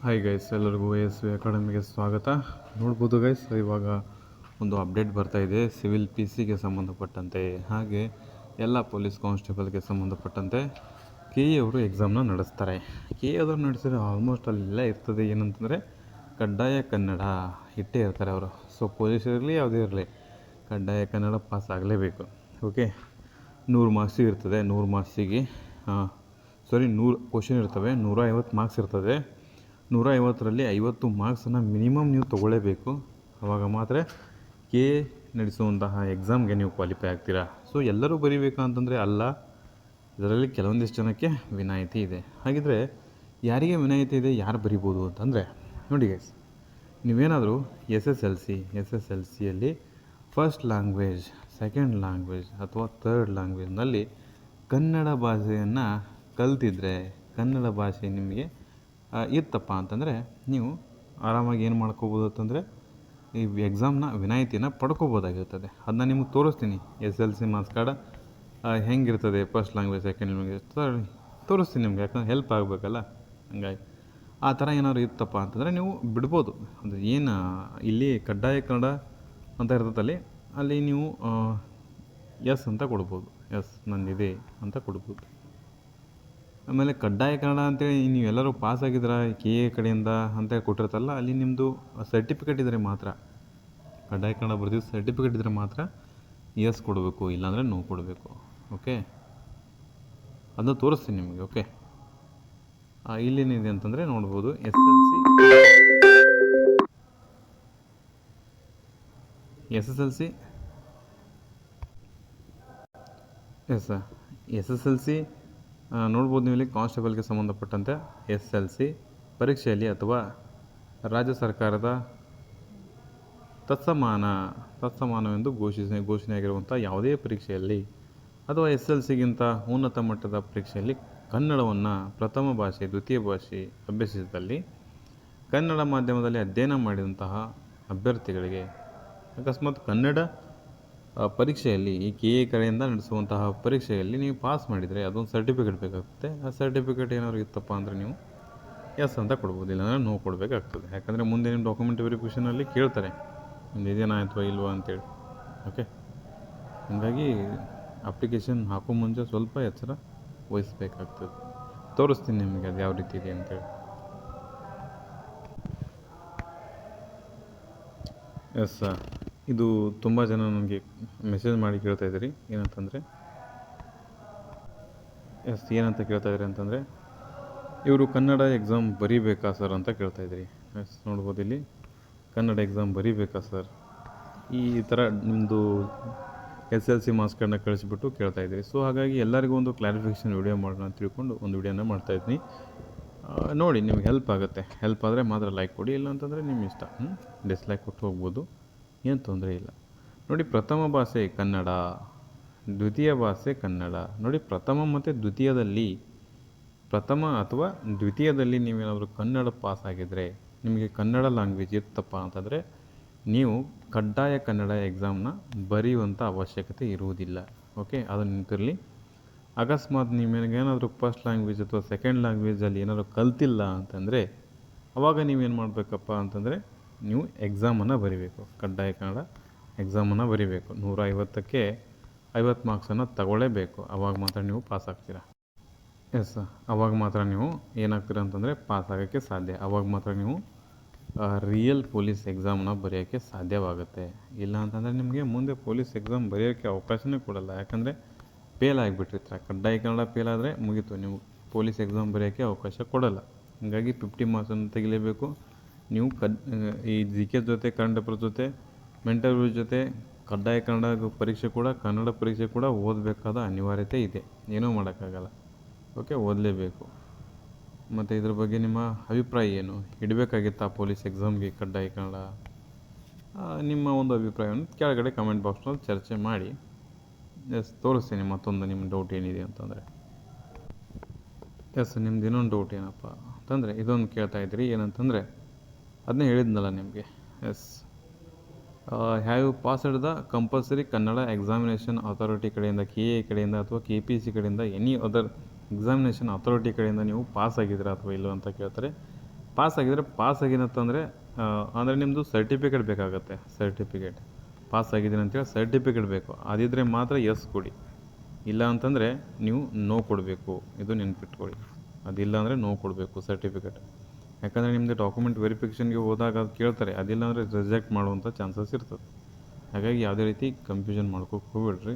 Hi guys, ಎಲ್ಲರಿಗೂ S ಅಕಾಡೆಮಿಗೆ ಸ್ವಾಗತ. ನೋಡ್ಬೋದು ಗೈಸ್, ಇವಾಗ ಒಂದು ಅಪ್ಡೇಟ್ ಬರ್ತಾ ಇದೆ ಸಿವಿಲ್ PC ಗೆ ಸಂಬಂಧಪಟ್ಟಂತೆ, ಹಾಗೆ ಎಲ್ಲ ಪೊಲೀಸ್ ಕಾನ್ಸ್ಟೇಬಲ್ಗೆ ಸಂಬಂಧಪಟ್ಟಂತೆ KE ಅವರು ಎಕ್ಸಾಮ್ನ ನಡೆಸ್ತಾರೆ. KE ಅವರು ನಡೆಸಿದ್ರೆ ಆಲ್ಮೋಸ್ಟ್ ಅಲ್ಲೆಲ್ಲ ಇರ್ತದೆ ಏನಂತಂದರೆ ಕಡ್ಡಾಯ ಕನ್ನಡ ಇಟ್ಟೇ ಇರ್ತಾರೆ ಅವರು. ಸೊ ಪೊಲೀಸ್ ಇರಲಿ ಯಾವುದೇ ಇರಲಿ ಕಡ್ಡಾಯ ಕನ್ನಡ ಪಾಸ್ ಆಗಲೇಬೇಕು. ಓಕೆ, 100 ಮಾರ್ಕ್ಸಿಗೆ ಇರ್ತದೆ. 100 ಮಾರ್ಕ್ಸಿಗೆ 100 ಕ್ವಶನ್ ಇರ್ತವೆ, 150 ಮಾರ್ಕ್ಸ್ ಇರ್ತದೆ. 150ರಲ್ಲಿ 50 ಮಾರ್ಕ್ಸನ್ನು ಮಿನಿಮಮ್ ನೀವು ತೊಗೊಳ್ಳೇಬೇಕು. ಆವಾಗ ಮಾತ್ರ KE ನಡೆಸುವಂತಹ ಎಕ್ಸಾಮ್ಗೆ ನೀವು ಕ್ವಾಲಿಫೈ ಆಗ್ತೀರಾ. ಸೊ ಎಲ್ಲರೂ ಬರೀಬೇಕಾ ಅಂತಂದರೆ ಅಲ್ಲ, ಇದರಲ್ಲಿ ಕೆಲವೊಂದಿಷ್ಟು ಜನಕ್ಕೆ ವಿನಾಯಿತಿ ಇದೆ. ಹಾಗಿದ್ರೆ ಯಾರಿಗೆ ವಿನಾಯಿತಿ ಇದೆ, ಯಾರು ಬರಿಬೋದು ಅಂತಂದರೆ ನೋಡಿ ಗೈಸ್, ನೀವೇನಾದರೂ SSLCಯಲ್ಲಿ ಫಸ್ಟ್ ಲ್ಯಾಂಗ್ವೇಜ್, ಸೆಕೆಂಡ್ ಲ್ಯಾಂಗ್ವೇಜ್ ಅಥವಾ ಥರ್ಡ್ ಲ್ಯಾಂಗ್ವೇಜ್ನಲ್ಲಿ ಕನ್ನಡ ಭಾಷೆಯನ್ನು ಕಲ್ತಿದ್ರೆ, ಕನ್ನಡ ಭಾಷೆ ನಿಮಗೆ ಇತ್ತಪ್ಪ ಅಂತಂದರೆ ನೀವು ಆರಾಮಾಗಿ ಏನು ಮಾಡ್ಕೋಬೋದು ಅಂತಂದರೆ ಈ ಎಕ್ಸಾಮ್ನ ವಿನಾಯಿತಿನ ಪಡ್ಕೋಬೋದಾಗಿರ್ತದೆ. ಅದನ್ನ ನಿಮಗೆ ತೋರಿಸ್ತೀನಿ. SLC ಮಾರ್ಕ್ಸ್ ಕಾರ್ಡ ಹೆಂಗಿರ್ತದೆ, ಫಸ್ಟ್ ಲ್ಯಾಂಗ್ವೇಜ್, ಸೆಕೆಂಡ್ ಲ್ಯಾಂಗ್ವೇಜ್ ತೋರಿಸ್ತೀನಿ ನಿಮಗೆ, ಯಾಕಂದ್ರೆ ಹೆಲ್ಪ್ ಆಗಬೇಕಲ್ಲ. ಹಂಗಾಗಿ ಆ ಥರ ಏನಾದ್ರು ಇತ್ತಪ್ಪ ಅಂತಂದರೆ ನೀವು ಬಿಡ್ಬೋದು. ಅಂದರೆ ಏನು ಇಲ್ಲಿ ಕಡ್ಡಾಯ ಕನ್ನಡ ಅಂತ ಇರ್ತದಲ್ಲಿ ಅಲ್ಲಿ ನೀವು ಎಸ್ ಅಂತ ಕೊಡ್ಬೋದು, ಎಸ್ ನಂದಿದೆ ಅಂತ ಕೊಡ್ಬೋದು. ಆಮೇಲೆ ಕಡ್ಡಾಯ ಕನ್ನಡ ಅಂತೇಳಿ ನೀವೆಲ್ಲರೂ ಪಾಸ್ ಆಗಿದ್ದೀರಾ KE ಕಡೆಯಿಂದ ಅಂತೇಳಿ ಕೊಟ್ಟಿರ್ತಲ್ಲ, ಅಲ್ಲಿ ನಿಮ್ಮದು ಸರ್ಟಿಫಿಕೇಟ್ ಇದ್ದರೆ ಮಾತ್ರ, ಕಡ್ಡಾಯ ಕನ್ನಡ ಬರ್ದಿದ್ದು ಸರ್ಟಿಫಿಕೇಟ್ ಇದ್ದರೆ ಮಾತ್ರ ಎಸ್ ಕೊಡಬೇಕು, ಇಲ್ಲಾಂದರೆ ನೋ ಕೊಡಬೇಕು. ಓಕೆ, ಅದನ್ನ ತೋರಿಸ್ತೀನಿ ನಿಮಗೆ. ಓಕೆ, ಇಲ್ಲೇನಿದೆ ಅಂತಂದರೆ ನೋಡ್ಬೋದು SSLC ನೋಡ್ಬೋದು ನೀವು ಇಲ್ಲಿ ಕಾನ್ಸ್ಟೇಬಲ್ಗೆ ಸಂಬಂಧಪಟ್ಟಂತೆ SLC ಪರೀಕ್ಷೆಯಲ್ಲಿ ಅಥವಾ ರಾಜ್ಯ ಸರ್ಕಾರದ ತತ್ಸಮಾನವೆಂದು ಘೋಷಣೆಯಾಗಿರುವಂಥ ಯಾವುದೇ ಪರೀಕ್ಷೆಯಲ್ಲಿ ಅಥವಾ SLCಗಿಂತ ಉನ್ನತ ಮಟ್ಟದ ಪರೀಕ್ಷೆಯಲ್ಲಿ ಕನ್ನಡವನ್ನು ಪ್ರಥಮ ಭಾಷೆ, ದ್ವಿತೀಯ ಭಾಷೆ ಅಭ್ಯಸಿಸಿದಲ್ಲಿ ಕನ್ನಡ ಮಾಧ್ಯಮದಲ್ಲಿ ಅಧ್ಯಯನ ಮಾಡಿದಂತಹ ಅಭ್ಯರ್ಥಿಗಳಿಗೆ ಅಕಸ್ಮಾತ್ ಕನ್ನಡ ಪರೀಕ್ಷೆಯಲ್ಲಿ ಈ KE ಕಡೆಯಿಂದ ನಡೆಸುವಂತಹ ಪರೀಕ್ಷೆಯಲ್ಲಿ ನೀವು ಪಾಸ್ ಮಾಡಿದರೆ ಅದೊಂದು ಸರ್ಟಿಫಿಕೇಟ್ ಬೇಕಾಗುತ್ತೆ. ಆ ಸರ್ಟಿಫಿಕೇಟ್ ಏನಾದ್ರು ಇತ್ತಪ್ಪ ಅಂದರೆ ನೀವು ಎಸ್ ಅಂತ ಕೊಡ್ಬೋದು, ಇಲ್ಲಾಂದರೆ ನೋ ಕೊಡಬೇಕಾಗ್ತದೆ. ಯಾಕಂದರೆ ಮುಂದೆ ನಿಮ್ಮ ಡಾಕ್ಯುಮೆಂಟ್ ವೆರಿಫಿಕೇಷನಲ್ಲಿ ಕೇಳ್ತಾರೆ ನಿಮ್ದು ಇದೇನಾಯಿತು ಇಲ್ವಾ ಅಂತೇಳಿ. ಓಕೆ, ಹಾಗಾಗಿ ಅಪ್ಲಿಕೇಶನ್ ಹಾಕೋ ಮುಂಚೆ ಸ್ವಲ್ಪ ಎಚ್ಚರ ವಹಿಸಬೇಕಾಗ್ತದೆ. ತೋರಿಸ್ತೀನಿ ನಿಮಗೆ ಅದು ಯಾವ ರೀತಿ ಇದೆ ಅಂತೇಳಿ. ಎಸ್, ಇದು ತುಂಬ ಜನ ನನಗೆ ಮೆಸೇಜ್ ಮಾಡಿ ಕೇಳ್ತಾ ಇದ್ದೀರಿ ಏನಂತಂದರೆ ಏನಂತ ಕೇಳ್ತಾ ಇದ್ದೀರಿ ಅಂತಂದರೆ ಇವರು ಕನ್ನಡ ಎಕ್ಸಾಮ್ ಬರೀಬೇಕಾ ಸರ್ ಅಂತ ಕೇಳ್ತಾ ಇದ್ದೀರಿ. ನೋಡ್ಬೋದು ಇಲ್ಲಿ ಕನ್ನಡ ಎಕ್ಸಾಮ್ ಬರೀಬೇಕಾ ಸರ್, ಈ ಥರ ನಿಮ್ಮದು SLC ಮಾರ್ಕ್ಸ್ ಕಾರ್ಡನ್ನ ಕಳಿಸ್ಬಿಟ್ಟು ಕೇಳ್ತಾ ಇದ್ದೀರಿ. ಸೊ ಹಾಗಾಗಿ ಎಲ್ಲರಿಗೂ ಒಂದು ಕ್ಲಾರಿಫಿಕೇಷನ್ ವಿಡಿಯೋ ಮಾಡೋಣ ಅಂತ ತಿಳ್ಕೊಂಡು ಒಂದು ವಿಡಿಯೋನ ಮಾಡ್ತಾಯಿದ್ದೀನಿ. ನೋಡಿ, ನಿಮ್ಗೆ ಹೆಲ್ಪ್ ಆಗುತ್ತೆ. ಹೆಲ್ಪ್ ಆದರೆ ಮಾತ್ರ ಲೈಕ್ ಕೊಡಿ, ಇಲ್ಲ ಅಂತಂದರೆ ನಿಮ್ಮ ಇಷ್ಟ, ಡಿಸ್ಲೈಕ್ ಕೊಟ್ಟು ಹೋಗ್ಬೋದು, ಏನು ತೊಂದರೆ ಇಲ್ಲ. ನೋಡಿ, ಪ್ರಥಮ ಭಾಷೆ ಕನ್ನಡ, ದ್ವಿತೀಯ ಭಾಷೆ ಕನ್ನಡ. ನೋಡಿ, ಪ್ರಥಮ ಮತ್ತು ದ್ವಿತೀಯದಲ್ಲಿ, ಪ್ರಥಮ ಅಥವಾ ದ್ವಿತೀಯದಲ್ಲಿ ನೀವೇನಾದರೂ ಕನ್ನಡ ಪಾಸ್ ಆಗಿದ್ದರೆ, ನಿಮಗೆ ಕನ್ನಡ ಲ್ಯಾಂಗ್ವೇಜ್ ಇತ್ತಪ್ಪ ಅಂತಂದರೆ ನೀವು ಕಡ್ಡಾಯ ಕನ್ನಡ ಎಕ್ಸಾಮ್ನ ಬರೆಯುವಂಥ ಅವಶ್ಯಕತೆ ಇರುವುದಿಲ್ಲ. ಓಕೆ, ಅದನ್ನು ನಿಂತಿರಲಿ. ಅಕಸ್ಮಾತ್ ನಿಮಗೇನಾದರೂ ಫಸ್ಟ್ ಲ್ಯಾಂಗ್ವೇಜ್ ಅಥವಾ ಸೆಕೆಂಡ್ ಲ್ಯಾಂಗ್ವೇಜಲ್ಲಿ ಏನಾದರೂ ಕಲ್ತಿಲ್ಲ ಅಂತಂದರೆ ಆವಾಗ ನೀವೇನು ಮಾಡಬೇಕಪ್ಪ ಅಂತಂದರೆ ನೀವು ಎಕ್ಸಾಮನ್ನು ಬರೀಬೇಕು, ಕಡ್ಡಾಯ ಕನ್ನಡ ಎಕ್ಸಾಮನ್ನು ಬರೀಬೇಕು. 150ಕ್ಕೆ 50 ಮಾರ್ಕ್ಸನ್ನು ತಗೊಳ್ಳೇಬೇಕು. ಆವಾಗ ಮಾತ್ರ ನೀವು ಪಾಸ್ ಆಗ್ತೀರಾ. ಎಸ್, ಆವಾಗ ಮಾತ್ರ ನೀವು ಏನಾಗ್ತೀರಾ ಅಂತಂದರೆ ಪಾಸ್ ಆಗೋಕ್ಕೆ ಸಾಧ್ಯ. ಆವಾಗ ಮಾತ್ರ ನೀವು ರಿಯಲ್ ಪೊಲೀಸ್ ಎಕ್ಸಾಮ್ನ ಬರೆಯೋಕ್ಕೆ ಸಾಧ್ಯವಾಗುತ್ತೆ. ಇಲ್ಲ ಅಂತಂದರೆ ನಿಮಗೆ ಮುಂದೆ ಪೊಲೀಸ್ ಎಕ್ಸಾಮ್ ಬರೆಯೋಕ್ಕೆ ಅವಕಾಶನೇ ಕೊಡಲ್ಲ. ಯಾಕಂದರೆ ಫೇಲ್ ಆಗಿಬಿಟ್ಟಿರ್ತಾರೆ. ಕಡ್ಡಾಯ ಕನ್ನಡ ಫೇಲ್ ಆದರೆ ಮುಗೀತು, ನೀವು ಪೊಲೀಸ್ ಎಕ್ಸಾಮ್ ಬರೆಯೋಕ್ಕೆ ಅವಕಾಶ ಕೊಡಲ್ಲ. ಹೀಗಾಗಿ 50 ಮಾರ್ಕ್ಸನ್ನು ತೆಗಿಲೇಬೇಕು. ನೀವು ಈ GK ಜೊತೆ, ಕರೆಂಟ್ ಅಫೇರ್ಸ್ ಜೊತೆ, ಮೆಂಟಲ್ ರಿವ್ಯೂ ಜೊತೆ ಕಡ್ಡಾಯ ಕನ್ನಡ ಪರೀಕ್ಷೆ ಕೂಡ, ಕನ್ನಡ ಪರೀಕ್ಷೆ ಕೂಡ ಓದಬೇಕಾದ ಅನಿವಾರ್ಯತೆ ಇದೆ. ಏನೂ ಮಾಡೋಕ್ಕಾಗಲ್ಲ. ಓಕೆ, ಓದಲೇಬೇಕು. ಮತ್ತು ಇದ್ರ ಬಗ್ಗೆ ನಿಮ್ಮ ಅಭಿಪ್ರಾಯ ಏನು? ಇಡಬೇಕಾಗಿತ್ತಾ ಪೊಲೀಸ್ ಎಕ್ಸಾಮ್ಗೆ ಕಡ್ಡಾಯ ಕನ್ನಡ? ನಿಮ್ಮ ಒಂದು ಅಭಿಪ್ರಾಯವನ್ನು ಕೆಳಗಡೆ ಕಮೆಂಟ್ ಬಾಕ್ಸ್ನಲ್ಲಿ ಚರ್ಚೆ ಮಾಡಿ. ತೋರಿಸ್ತೀನಿ ಮತ್ತೊಂದು ನಿಮ್ಮ ಡೌಟ್ ಏನಿದೆ ಅಂತಂದರೆ. ನಿಮ್ದು ಇನ್ನೊಂದು ಡೌಟ್ ಏನಪ್ಪ ಅಂತಂದರೆ ಇದೊಂದು ಕೇಳ್ತಾ ಇದ್ದೀರಿ ಏನಂತಂದರೆ ಅದನ್ನೇ ಹೇಳಿದ್ನಲ್ಲ ನಿಮಗೆ. Have passed the compulsory Kannada examination authority ಕಡೆಯಿಂದ, KE ಕಡೆಯಿಂದ ಅಥವಾ KPC ಕಡೆಯಿಂದ, ಎನಿ ಅದರ್ ಎಕ್ಸಾಮಿನೇಷನ್ ಅಥಾರಿಟಿ ಕಡೆಯಿಂದ ನೀವು ಪಾಸ್ ಆಗಿದ್ದೀರಾ ಅಥವಾ ಇಲ್ಲೋ ಅಂತ ಕೇಳ್ತಾರೆ. ಪಾಸ್ ಆಗಿದ್ರೆ ಪಾಸ್ ಆಗಿನತ್ತಂದರೆ ಅಂದರೆ ನಿಮ್ಮದು ಸರ್ಟಿಫಿಕೇಟ್ ಬೇಕಾಗುತ್ತೆ. ಸರ್ಟಿಫಿಕೇಟ್ ಪಾಸ್ ಆಗಿದ್ದೀನಿ ಅಂತೇಳಿ ಸರ್ಟಿಫಿಕೇಟ್ ಬೇಕು. ಅದಿದ್ದರೆ ಮಾತ್ರ ಎಸ್ ಕೊಡಿ. ಇಲ್ಲ ಅಂತಂದರೆ ನೀವು ನೋ ಕೊಡಬೇಕು. ಇದು ನೆನ್ಪಿಟ್ಕೊಳ್ಳಿ. ಅದಿಲ್ಲ ಅಂದರೆ ನೋ ಕೊಡಬೇಕು ಸರ್ಟಿಫಿಕೇಟ್. ಯಾಕಂದರೆ ನಿಮ್ಮದು ಡಾಕ್ಯುಮೆಂಟ್ ವೆರಿಫಿಕೇಷನ್ಗೆ ಹೋದಾಗ ಅದು ಕೇಳ್ತಾರೆ. ಅದಿಲ್ಲ ಅಂದರೆ ರಿಜೆಕ್ಟ್ ಮಾಡುವಂಥ ಚಾನ್ಸಸ್ ಇರ್ತದೆ. ಹಾಗಾಗಿ ಯಾವುದೇ ರೀತಿ ಕನ್ಫ್ಯೂಷನ್ ಮಾಡ್ಕೋಕ್ಕೆ ಹೋಗ್ಬೇಡ್ರಿ.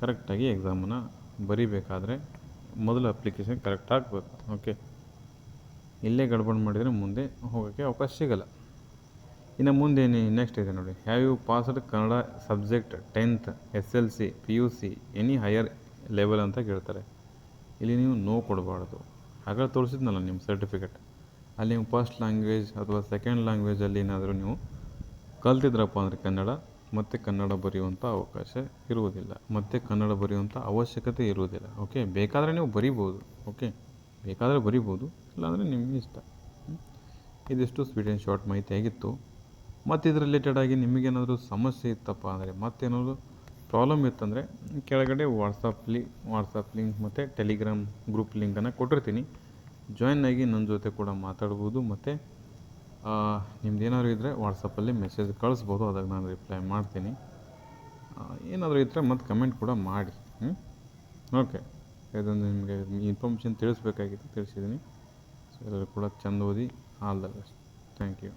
ಕರೆಕ್ಟಾಗಿ ಎಕ್ಸಾಮನ್ನು ಬರೀಬೇಕಾದ್ರೆ ಮೊದಲು ಅಪ್ಲಿಕೇಶನ್ ಕರೆಕ್ಟ್ ಹಾಕ್ಬೇಕು. ಓಕೆ, ಇಲ್ಲೇ ಗಡ್ಬಡ್ ಮಾಡಿದರೆ ಮುಂದೆ ಹೋಗೋಕ್ಕೆ ಅವಕಾಶ ಸಿಗೋಲ್ಲ. ಇನ್ನು ಮುಂದೆ ನೆಕ್ಸ್ಟ್ ಇದೆ ನೋಡಿ, have you passed Kannada subject 10th SLC PUC any higher level ಅಂತ ಕೇಳ್ತಾರೆ. ಇಲ್ಲಿ ನೀವು ನೋ ಕೊಡಬಾರ್ದು. ಹಾಗಾಗಿ ತೋರಿಸಿದ್ನಲ್ಲ ನಿಮ್ಮ ಸರ್ಟಿಫಿಕೇಟ್, ಅಲ್ಲಿ ನೀವು ಫಸ್ಟ್ ಲ್ಯಾಂಗ್ವೇಜ್ ಅಥವಾ ಸೆಕೆಂಡ್ ಲ್ಯಾಂಗ್ವೇಜಲ್ಲಿ ಏನಾದರೂ ನೀವು ಕಲ್ತಿದ್ರಪ್ಪ ಅಂದರೆ ಕನ್ನಡ, ಮತ್ತು ಕನ್ನಡ ಬರೆಯುವಂಥ ಅವಕಾಶ ಇರುವುದಿಲ್ಲ, ಮತ್ತು ಕನ್ನಡ ಬರೆಯುವಂಥ ಅವಶ್ಯಕತೆ ಇರುವುದಿಲ್ಲ. ಓಕೆ, ಬೇಕಾದರೆ ನೀವು ಬರಿಬೋದು. ಓಕೆ, ಬೇಕಾದರೆ ಬರಿಬೋದು, ಇಲ್ಲಾಂದರೆ ನಿಮಗೆ ಇಷ್ಟ. ಇದಿಷ್ಟು ಸ್ವೀಟ್ ಆ್ಯಂಡ್ ಶಾರ್ಟ್ ಮಾಹಿತಿ ಆಗಿತ್ತು. ಮತ್ತು ಇದ್ರ ರಿಲೇಟೆಡಾಗಿ ನಿಮಗೇನಾದರೂ ಸಮಸ್ಯೆ ಇತ್ತಪ್ಪ ಅಂದರೆ, ಮತ್ತೇನಾದರೂ ಪ್ರಾಬ್ಲಮ್ ಇತ್ತಂದರೆ ಕೆಳಗಡೆ ವಾಟ್ಸಪ್ ಲಿಂಕ್ ಮತ್ತು ಟೆಲಿಗ್ರಾಮ್ ಗ್ರೂಪ್ ಲಿಂಕನ್ನು ಕೊಟ್ಟಿರ್ತೀನಿ. ಜಾಯ್ನ್ ಆಗಿ ನನ್ನ ಜೊತೆ ಕೂಡ ಮಾತಾಡ್ಬೋದು. ಮತ್ತು ನಿಮ್ದೇನಾದ್ರು ಇದ್ದರೆ ವಾಟ್ಸಪ್ಪಲ್ಲಿ ಮೆಸೇಜ್ ಕಳಿಸ್ಬೋದು, ಅದಾಗ ನಾನು ರಿಪ್ಲೈ ಮಾಡ್ತೀನಿ. ಏನಾದರೂ ಇದ್ದರೆ ಮತ್ತು ಕಮೆಂಟ್ ಕೂಡ ಮಾಡಿ. ಓಕೆ, ಇದೊಂದು ನಿಮಗೆ ಇನ್ಫಾರ್ಮೇಷನ್ ತಿಳಿಸ್ಬೇಕಾಗಿತ್ತು, ತಿಳಿಸಿದ್ದೀನಿ. ಸೊ ಎಲ್ಲರೂ ಕೂಡ ಚೆಂದ ಓದಿ. All the best. Thank you.